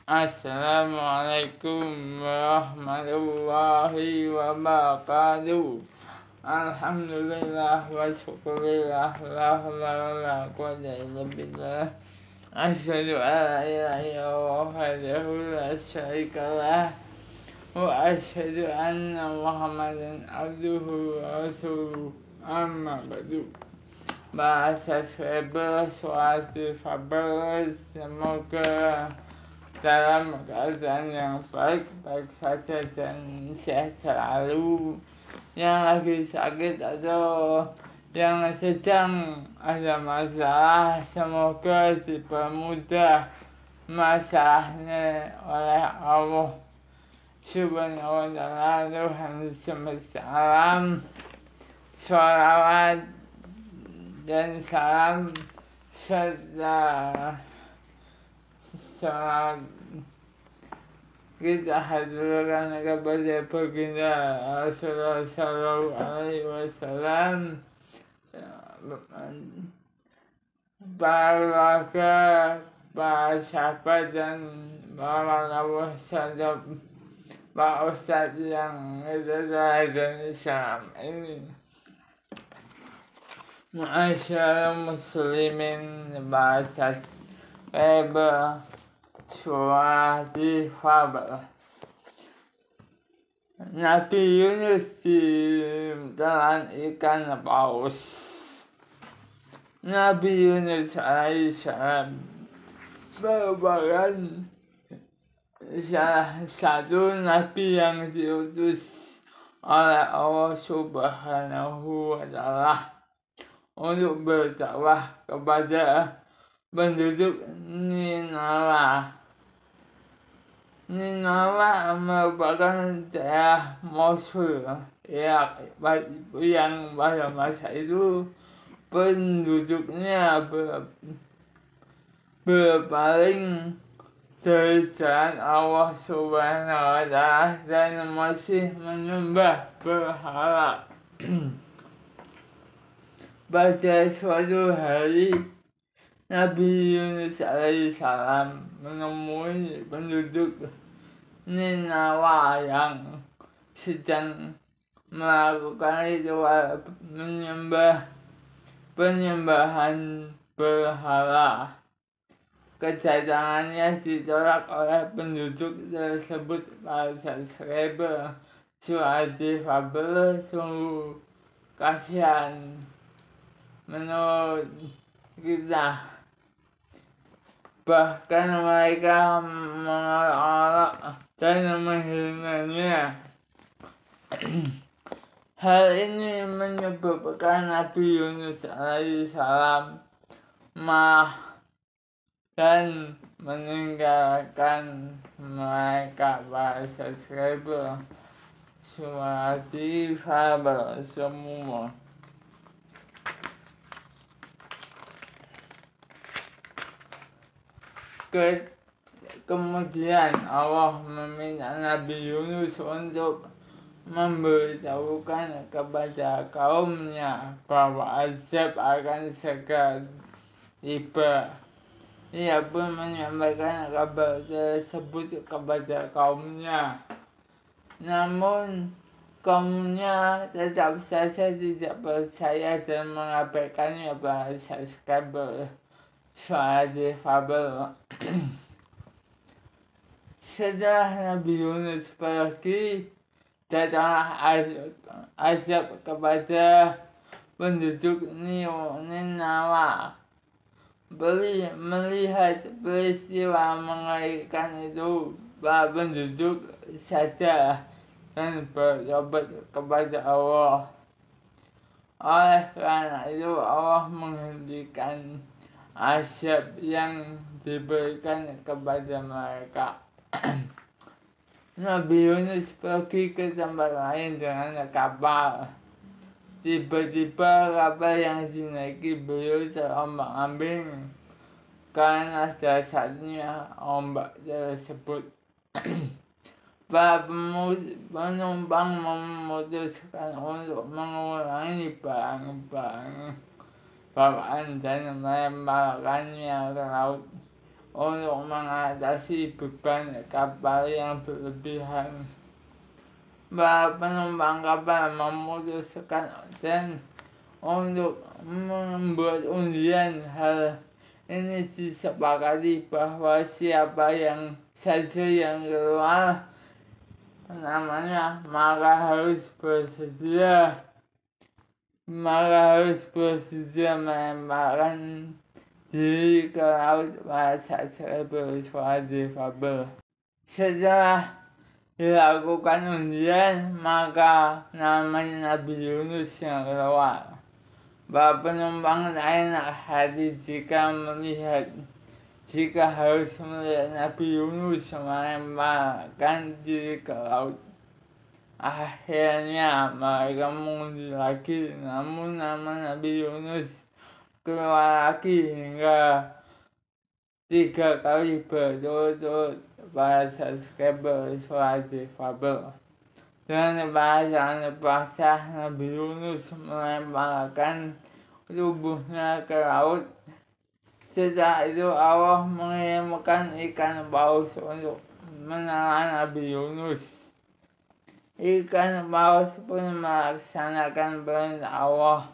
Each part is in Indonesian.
Assalamualaikum warahmatullahi wabarakatuh. Alhamdulillah wa syukurillah la haula wala quwwata illa billah. Asyhadu an la ilaha illallah wahdahu la syarika lah wa asyhadu anna Muhammadan abduhu wa rasuluh. Amma ba'du. Bahasa Sweber suatu fabel, semoga dalam keadaan yang baik saja dan sehat selalu. Yang lagi sakit atau yang sedang ada masalah, semoga dipermudah masalahnya oleh Allah Subhanahu wa ta'ala, Tuhan semesta alam. Sholawat dan salam serta salam kita haturkan kepada baginda Rasulullah Sallallahu Alaihi Wasallam, para keluarga, para sahabat dan para nabi serta para ustadz yang kita telah selama ini. Ma'asyarul muslimin, bahasa Sweber suatu fabel. Nabi Yunus ditelan ikan paus. Nabi Yunus alaihissalam merupakan salah satu nabi yang diutus oleh Allah Subhanahu wa ta'ala untuk berdakwah kepada penduduk Ninawa. Ninawa merupakan daerah Mosul yang pada masa itu penduduknya berpaling dari jalan Allah Subhanahu wa ta'ala dan masih menyembah berhala. Pada suatu hari, Nabi Yunus alaihissalam menemui penduduk Ninawa yang sedang melakukan ritual penyembahan berhala. Kedatangannya ditolak oleh penduduk tersebut. Bahasa Sweber suatu fabel, sungguh kasihan menurut kita. Bahkan mereka mengolok-olok dan menghinanya. Hal ini menyebabkan Nabi Yunus alaihissalam marah dan meninggalkan mereka. Bahasa Sweber suatu fabel semua. Kemudian Allah meminta Nabi Yunus untuk memberitahukan kepada kaumnya bahwa azab akan segera tiba. Ia pun menyampaikan kabar tersebut kepada kaumnya. Namun kaumnya tetap saja tidak percaya dan mengabaikannya. Bahasa Sweber suatu fabel. Setelah Nabi Yunus pergi, datanglah azab kepada penduduk Ninawa. Melihat peristiwa mengerikan itu, para penduduk sadar dan bertobat kepada Allah. Oleh karena itu Allah menghentikan azab yang diberikan kepada mereka. Nabi Yunus pergi ke tempat lain dengan kapal. Tiba-tiba kapal yang dinaiki beliau terombang-ambing karena dasarnya ombak tersebut. Para penumpang memutuskan untuk mengurangi barang-barang bawaan dan melemparkannya ke laut. untuk mengatasi beban kapal yang berlebihan. Para penumpang kapal memutuskan untuk membuat undian. Hal ini disepakati bahwa siapa yang saja yang keluar namanya maka harus bersedia melemparkan diri ke laut pada saat bersuara difabel. Setelah dilakukan undian, maka namanya Nabi Yunus yang keluar. Para penumpang lain hati jika harus melihat Nabi Yunus melemparkan diri ke laut. Akhirnya mereka mengundi lagi, namun nama Nabi Yunus keluar lagi hingga 3 kali berturut-turut pada saat bersuara difabel. Dengan bahasa Nabi Yunus melemparkan tubuhnya ke laut. Setelah itu Allah mengirimkan ikan paus untuk menelan Nabi Yunus. Ikan paus pun melaksanakan perintah Allah.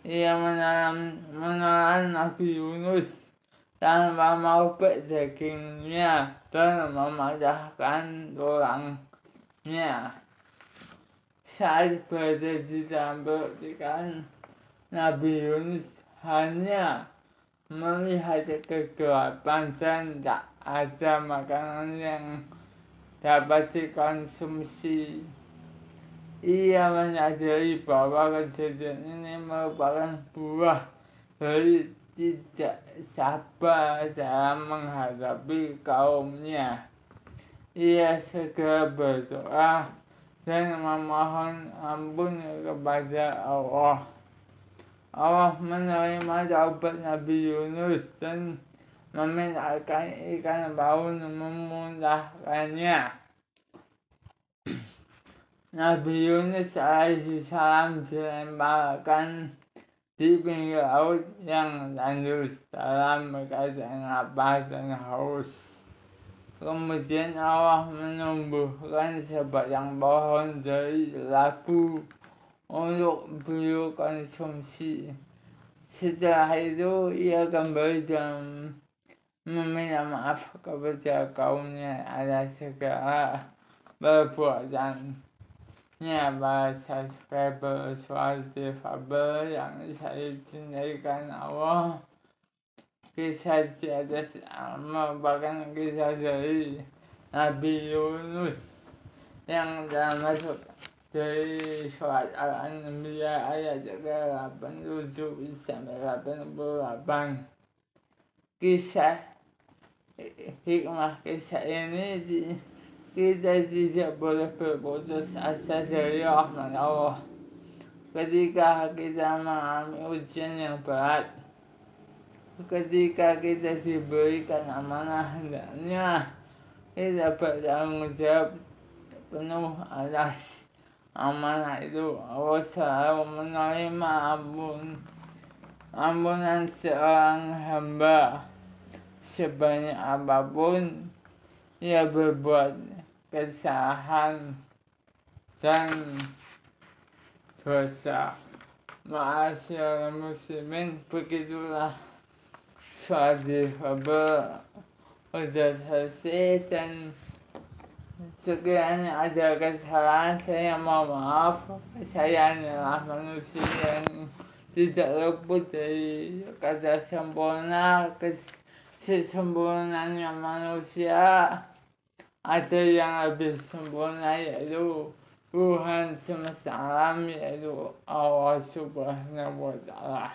Ia menelan Nabi Yunus tanpa merobek dagingnya dan mematahkan tulangnya. Saat berada di dalam perut ikan, Nabi Yunus hanya melihat kegelapan dan tak ada makanan yang dapat dikonsumsi. Ia menyadari bahwa kejadian ini merupakan buah dari tidak sabar dalam menghadapi kaumnya. Ia segera berdoa dan memohon ampun kepada Allah. Allah menerima taubat Nabi Yunus dan memintakan ikan paus memuntahkannya. Nabi Yunus alaihi salam dilemparkan di pinggir laut yang tandus dalam keadaan lapar dan haus. Kemudian Allah menumbuhkan sebatang pohon dari labu untuk beliau konsumsi. Setelah itu ia kembali dan meminta maaf kepada kaumnya atas segala perbuatannya. Pada saat bersuara difabel yang saya cintai karena Allah. Kisah di atas merupakan kisah dari Nabi Yunus yang telah masuk dari surat Al-Anbiya ayat 87-88. Hikmah kisah ini kita tidak boleh berputus asa dari rahmat Allah ketika kita mengalami ujian yang berat. Ketika kita diberikan amanah, hendaknya kita bertanggung jawab penuh atas amanah itu. Allah selalu menerima ampunan seorang hamba sebanyak apapun ia berbuat kesalahan dan dosa. Ma'asyiral muslimin, begitulah surat difabel sudah selesai, dan sekiranya ada kesalahan saya mohon maaf. Saya adalah manusia yang tidak luput dari kata sempurna. Kesempurnaannya manusia ada yang lebih sempurna, yaitu Tuhan semesta alam, yaitu Allah Subhanahu wa Ta'ala.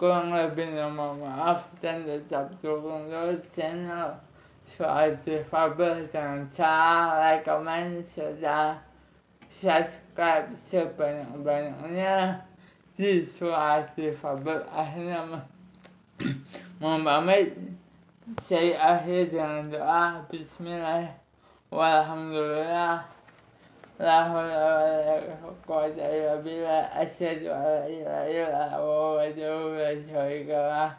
Kurang lebihnya mohon maaf, dan tetap dukung terus channel Suara Difabel. Jangan salah like, comment, serta subscribe sebanyak-banyaknya di Suara Difabel. Akhirnya mohon pamit. Saya akhir dengan doa bismillah walhamdulillah la haula wala quwwata illa billah asyhadu an la ilaha illallah wa wahdahu la syarika lah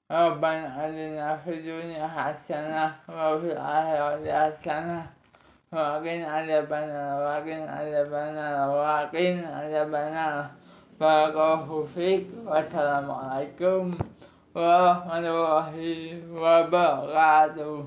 Rabbana atina fid dunya hasanah wa fil akhirati hasanah wa qina adzabannar wa qina adzabannar wa qina adzabannar. Barakallahu fiik. Wassalamualaikum warahmatullahi wabarakatuh.